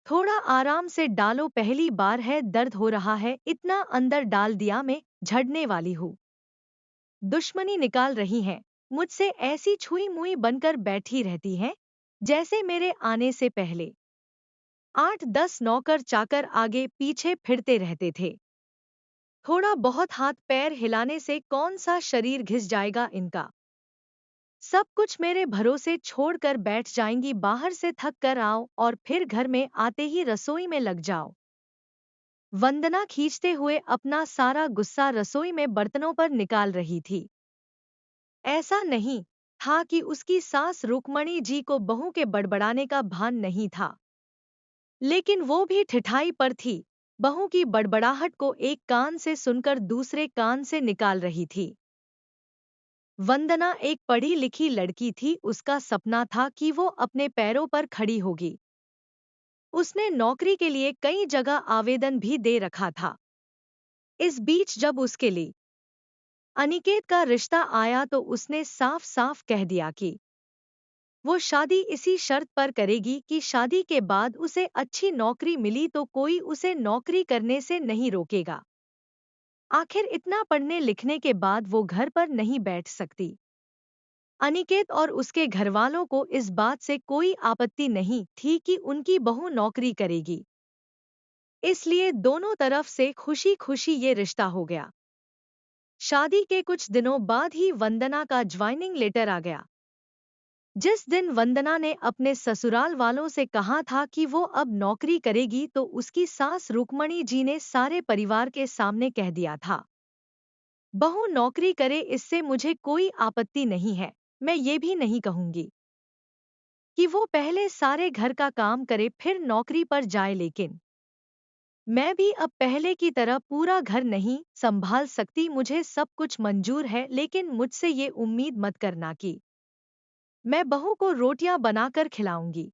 थोड़ा आराम से डालो, पहली बार है, दर्द हो रहा है, इतना अंदर डाल दिया, मैं झड़ने वाली हूँ। दुश्मनी निकाल रही हैं, मुझसे ऐसी छुई मुई बनकर बैठी रहती हैं, जैसे मेरे आने से पहले 8-10 नौकर चाकर आगे पीछे फिरते रहते थे। थोड़ा बहुत हाथ पैर हिलाने से कौन सा शरीर घिस जाएगा इनका। सब कुछ मेरे भरोसे छोड़कर बैठ जाएंगी, बाहर से थक कर आओ और फिर घर में आते ही रसोई में लग जाओ। वंदना खींचते हुए अपना सारा गुस्सा रसोई में बर्तनों पर निकाल रही थी। ऐसा नहीं था कि उसकी सास रुक्मणी जी को बहू के बड़बड़ाने का भान नहीं था, लेकिन वो भी ठिठाई पर थी। बहू की बड़बड़ाहट को एक कान से सुनकर दूसरे कान से निकाल रही थी। वंदना एक पढ़ी लिखी लड़की थी, उसका सपना था कि वो अपने पैरों पर खड़ी होगी। उसने नौकरी के लिए कई जगह आवेदन भी दे रखा था। इस बीच जब उसके लिए अनिकेत का रिश्ता आया तो उसने साफ साफ कह दिया कि वो शादी इसी शर्त पर करेगी कि शादी के बाद उसे अच्छी नौकरी मिली तो कोई उसे नौकरी करने से नहीं रोकेगा। आखिर इतना पढ़ने लिखने के बाद वो घर पर नहीं बैठ सकती। अनिकेत और उसके घरवालों को इस बात से कोई आपत्ति नहीं थी कि उनकी बहू नौकरी करेगी, इसलिए दोनों तरफ से खुशी खुशी ये रिश्ता हो गया। शादी के कुछ दिनों बाद ही वंदना का ज्वाइनिंग लेटर आ गया। जिस दिन वंदना ने अपने ससुराल वालों से कहा था कि वो अब नौकरी करेगी तो उसकी सास रुक्मणी जी ने सारे परिवार के सामने कह दिया था, बहू नौकरी करे इससे मुझे कोई आपत्ति नहीं है। मैं ये भी नहीं कहूंगी कि वो पहले सारे घर का काम करे फिर नौकरी पर जाए, लेकिन मैं भी अब पहले की तरह पूरा घर नहीं संभाल सकती। मुझे सब कुछ मंजूर है, लेकिन मुझसे ये उम्मीद मत करना कि मैं बहू को रोटियां बनाकर खिलाऊंगी।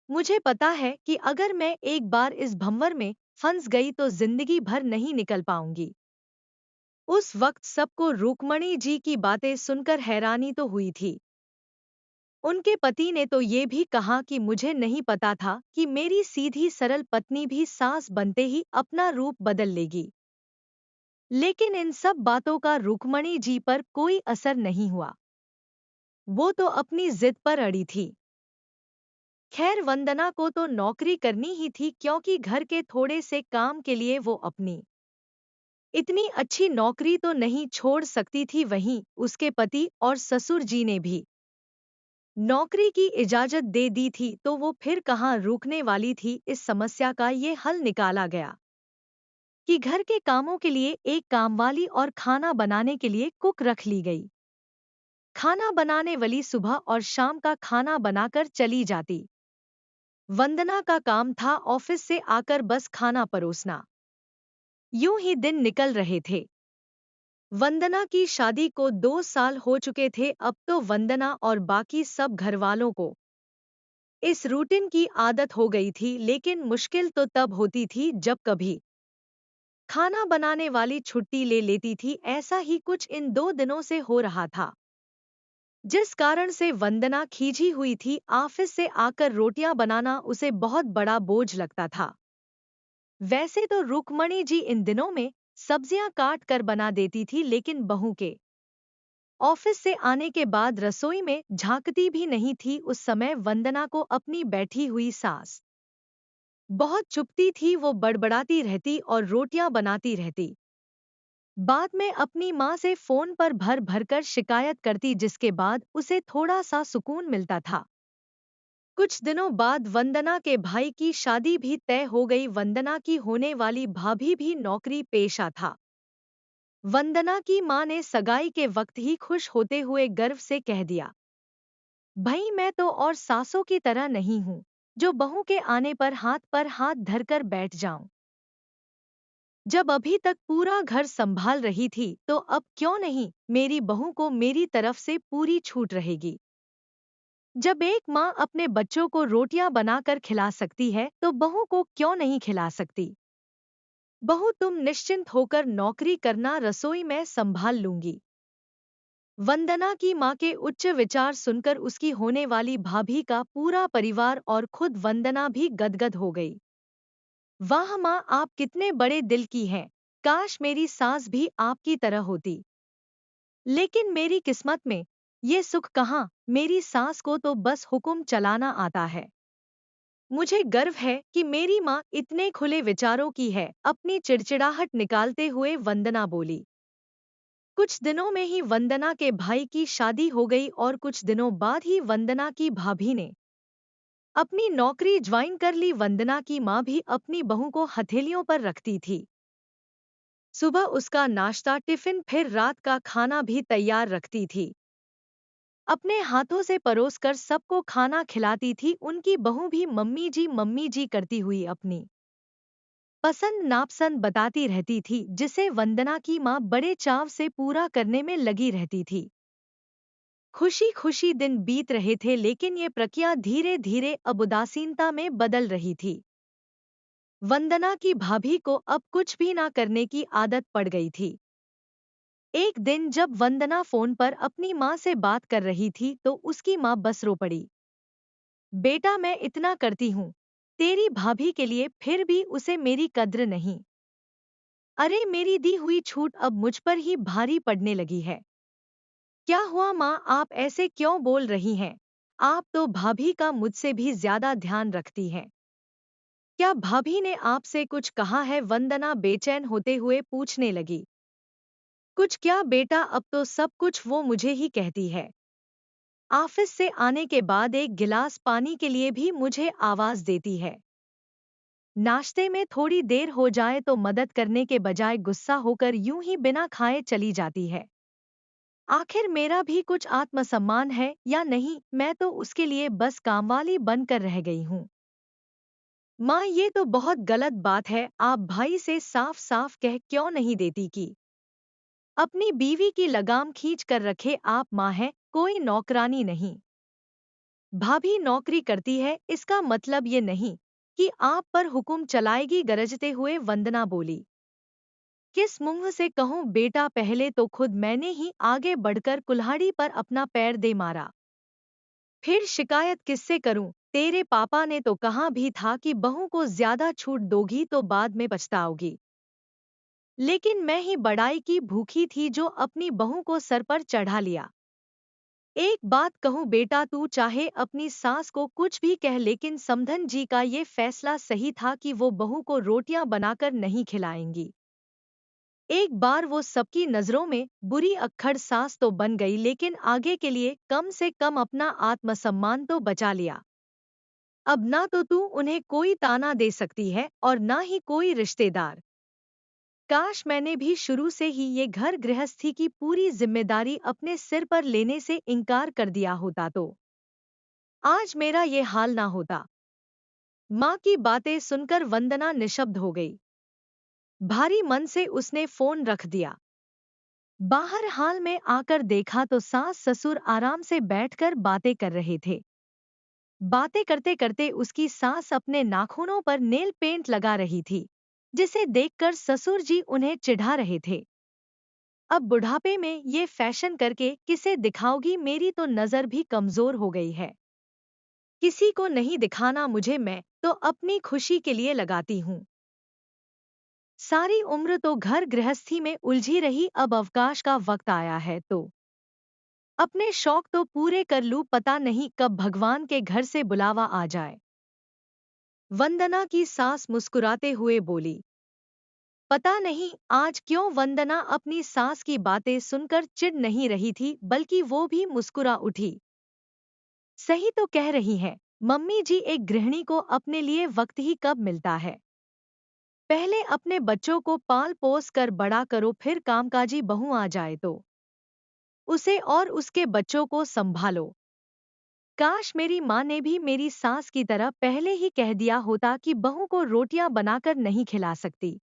मुझे पता है कि अगर मैं एक बार इस भंवर में फंस गई तो जिंदगी भर नहीं निकल पाऊंगी। उस वक्त सबको रुक्मणी जी की बातें सुनकर हैरानी तो हुई थी। उनके पति ने तो ये भी कहा कि मुझे नहीं पता था कि मेरी सीधी सरल पत्नी भी सास बनते ही अपना रूप बदल लेगी। लेकिन इन सब बातों का रुक्मणी जी पर कोई असर नहीं हुआ। वो तो अपनी जिद पर अड़ी थी। खैर वंदना को तो नौकरी करनी ही थी, क्योंकि घर के थोड़े से काम के लिए वो अपनी इतनी अच्छी नौकरी तो नहीं छोड़ सकती थी। वहीं उसके पति और ससुर जी ने भी नौकरी की इजाजत दे दी थी, तो वो फिर कहाँ रुकने वाली थी। इस समस्या का ये हल निकाला गया कि घर के कामों के लिए एक कामवाली और खाना बनाने के लिए कुक रख ली गई। खाना बनाने वाली सुबह और शाम का खाना बनाकर चली जाती। वंदना का काम था ऑफिस से आकर बस खाना परोसना। यूं ही दिन निकल रहे थे। वंदना की शादी को 2 साल हो चुके थे। अब तो वंदना और बाकी सब घरवालों को इस रूटीन की आदत हो गई थी, लेकिन मुश्किल तो तब होती थी जब कभी खाना बनाने वाली छुट्टी ले लेती थी। ऐसा ही कुछ इन 2 दिनों से हो रहा था, जिस कारण से वंदना खींची हुई थी। ऑफिस से आकर रोटियां बनाना उसे बहुत बड़ा बोझ लगता था। वैसे तो रुक्मणी जी इन दिनों में सब्जियां काट कर बना देती थी, लेकिन बहू के ऑफिस से आने के बाद रसोई में झांकती भी नहीं थी। उस समय वंदना को अपनी बैठी हुई सास बहुत चुभती थी। वो बड़बड़ाती रहती और रोटियां बनाती रहती। बाद में अपनी माँ से फोन पर भर भर कर शिकायत करती, जिसके बाद उसे थोड़ा सा सुकून मिलता था। कुछ दिनों बाद वंदना के भाई की शादी भी तय हो गई। वंदना की होने वाली भाभी भी नौकरी पेशा था। वंदना की माँ ने सगाई के वक्त ही खुश होते हुए गर्व से कह दिया, भाई मैं तो और सासों की तरह नहीं हूँ, जो बहू के आने पर हाथ धरकर बैठ जाऊं। जब अभी तक पूरा घर संभाल रही थी तो अब क्यों नहीं मेरी बहू को मेरी तरफ से पूरी छूट रहेगी। जब एक माँ अपने बच्चों को रोटियां बनाकर खिला सकती है तो बहू को क्यों नहीं खिला सकती। बहू तुम निश्चिंत होकर नौकरी करना, रसोई मैं संभाल लूंगी। वंदना की माँ के उच्च विचार सुनकर उसकी होने वाली भाभी का पूरा परिवार और खुद वंदना भी गदगद हो गई। वाह माँ, आप कितने बड़े दिल की हैं। काश मेरी सास भी आपकी तरह होती। लेकिन मेरी किस्मत में ये सुख कहाँ, मेरी सास को तो बस हुक्म चलाना आता है। मुझे गर्व है कि मेरी माँ इतने खुले विचारों की है, अपनी चिड़चिड़ाहट निकालते हुए वंदना बोली। कुछ दिनों में ही वंदना के भाई की शादी हो गई और कुछ दिनों बाद ही वंदना की भाभी ने अपनी नौकरी ज्वाइन कर ली। वंदना की माँ भी अपनी बहू को हथेलियों पर रखती थी। सुबह उसका नाश्ता, टिफिन, फिर रात का खाना भी तैयार रखती थी। अपने हाथों से परोसकर सबको खाना खिलाती थी। उनकी बहू भी मम्मी जी करती हुई अपनी पसंद नापसंद बताती रहती थी, जिसे वंदना की माँ बड़े चाव से पूरा करने में लगी रहती थी। खुशी खुशी दिन बीत रहे थे, लेकिन ये प्रक्रिया धीरे धीरे अब उदासीनता में बदल रही थी। वंदना की भाभी को अब कुछ भी ना करने की आदत पड़ गई थी। एक दिन जब वंदना फोन पर अपनी माँ से बात कर रही थी तो उसकी माँ बस रो पड़ी। बेटा, मैं इतना करती हूँ तेरी भाभी के लिए, फिर भी उसे मेरी कद्र नहीं। अरे, मेरी दी हुई छूट अब मुझ पर ही भारी पड़ने लगी है। क्या हुआ माँ, आप ऐसे क्यों बोल रही हैं? आप तो भाभी का मुझसे भी ज्यादा ध्यान रखती हैं। क्या भाभी ने आपसे कुछ कहा है? वंदना बेचैन होते हुए पूछने लगी। कुछ क्या बेटा, अब तो सब कुछ वो मुझे ही कहती है। ऑफिस से आने के बाद एक गिलास पानी के लिए भी मुझे आवाज देती है। नाश्ते में थोड़ी देर हो जाए तो मदद करने के बजाय गुस्सा होकर यूं ही बिना खाए चली जाती है। आखिर मेरा भी कुछ आत्मसम्मान है या नहीं? मैं तो उसके लिए बस कामवाली बनकर रह गई हूँ। माँ, ये तो बहुत गलत बात है। आप भाई से साफ साफ कह क्यों नहीं देती कि अपनी बीवी की लगाम खींच कर रखे? आप माँ हैं, कोई नौकरानी नहीं। भाभी नौकरी करती है, इसका मतलब ये नहीं कि आप पर हुक्म चलाएगी। गरजते हुए वंदना बोली। किस मुंह से कहूँ बेटा, पहले तो खुद मैंने ही आगे बढ़कर कुल्हाड़ी पर अपना पैर दे मारा। फिर शिकायत किससे करूं? तेरे पापा ने तो कहा भी था कि बहू को ज्यादा छूट दोगी तो बाद में पछताओगी। लेकिन मैं ही बड़ाई की भूखी थी जो अपनी बहू को सर पर चढ़ा लिया। एक बात कहूँ बेटा, तू चाहे अपनी सास को कुछ भी कह, लेकिन समधन जी का ये फैसला सही था कि वो बहू को रोटियां बनाकर नहीं खिलाएंगी। एक बार वो सबकी नजरों में बुरी अक्खड़ सास तो बन गई, लेकिन आगे के लिए कम से कम अपना आत्मसम्मान तो बचा लिया। अब ना तो तू उन्हें कोई ताना दे सकती है और ना ही कोई रिश्तेदार। काश मैंने भी शुरू से ही ये घर गृहस्थी की पूरी जिम्मेदारी अपने सिर पर लेने से इनकार कर दिया होता तो आज मेरा ये हाल ना होता। माँ की बातें सुनकर वंदना निशब्द हो गई। भारी मन से उसने फोन रख दिया। बाहर हाल में आकर देखा तो सास ससुर आराम से बैठकर बातें कर रहे थे। बातें करते करते उसकी सास अपने नाखूनों पर नेल पेंट लगा रही थी, जिसे देखकर ससुर जी उन्हें चिढ़ा रहे थे। अब बुढ़ापे में ये फैशन करके किसे दिखाओगी? मेरी तो नजर भी कमजोर हो गई है। किसी को नहीं दिखाना मुझे, मैं तो अपनी खुशी के लिए लगाती हूँ। सारी उम्र तो घर गृहस्थी में उलझी रही, अब अवकाश का वक्त आया है तो अपने शौक तो पूरे कर लूं। पता नहीं कब भगवान के घर से बुलावा आ जाए। वंदना की सास मुस्कुराते हुए बोली। पता नहीं आज क्यों वंदना अपनी सास की बातें सुनकर चिढ़ नहीं रही थी, बल्कि वो भी मुस्कुरा उठी। सही तो कह रही हैं मम्मी जी, एक गृहिणी को अपने लिए वक्त ही कब मिलता है। पहले अपने बच्चों को पाल पोस कर बड़ा करो, फिर कामकाजी बहू आ जाए तो उसे और उसके बच्चों को संभालो। काश मेरी माँ ने भी मेरी सास की तरह पहले ही कह दिया होता कि बहू को रोटियां बनाकर नहीं खिला सकती।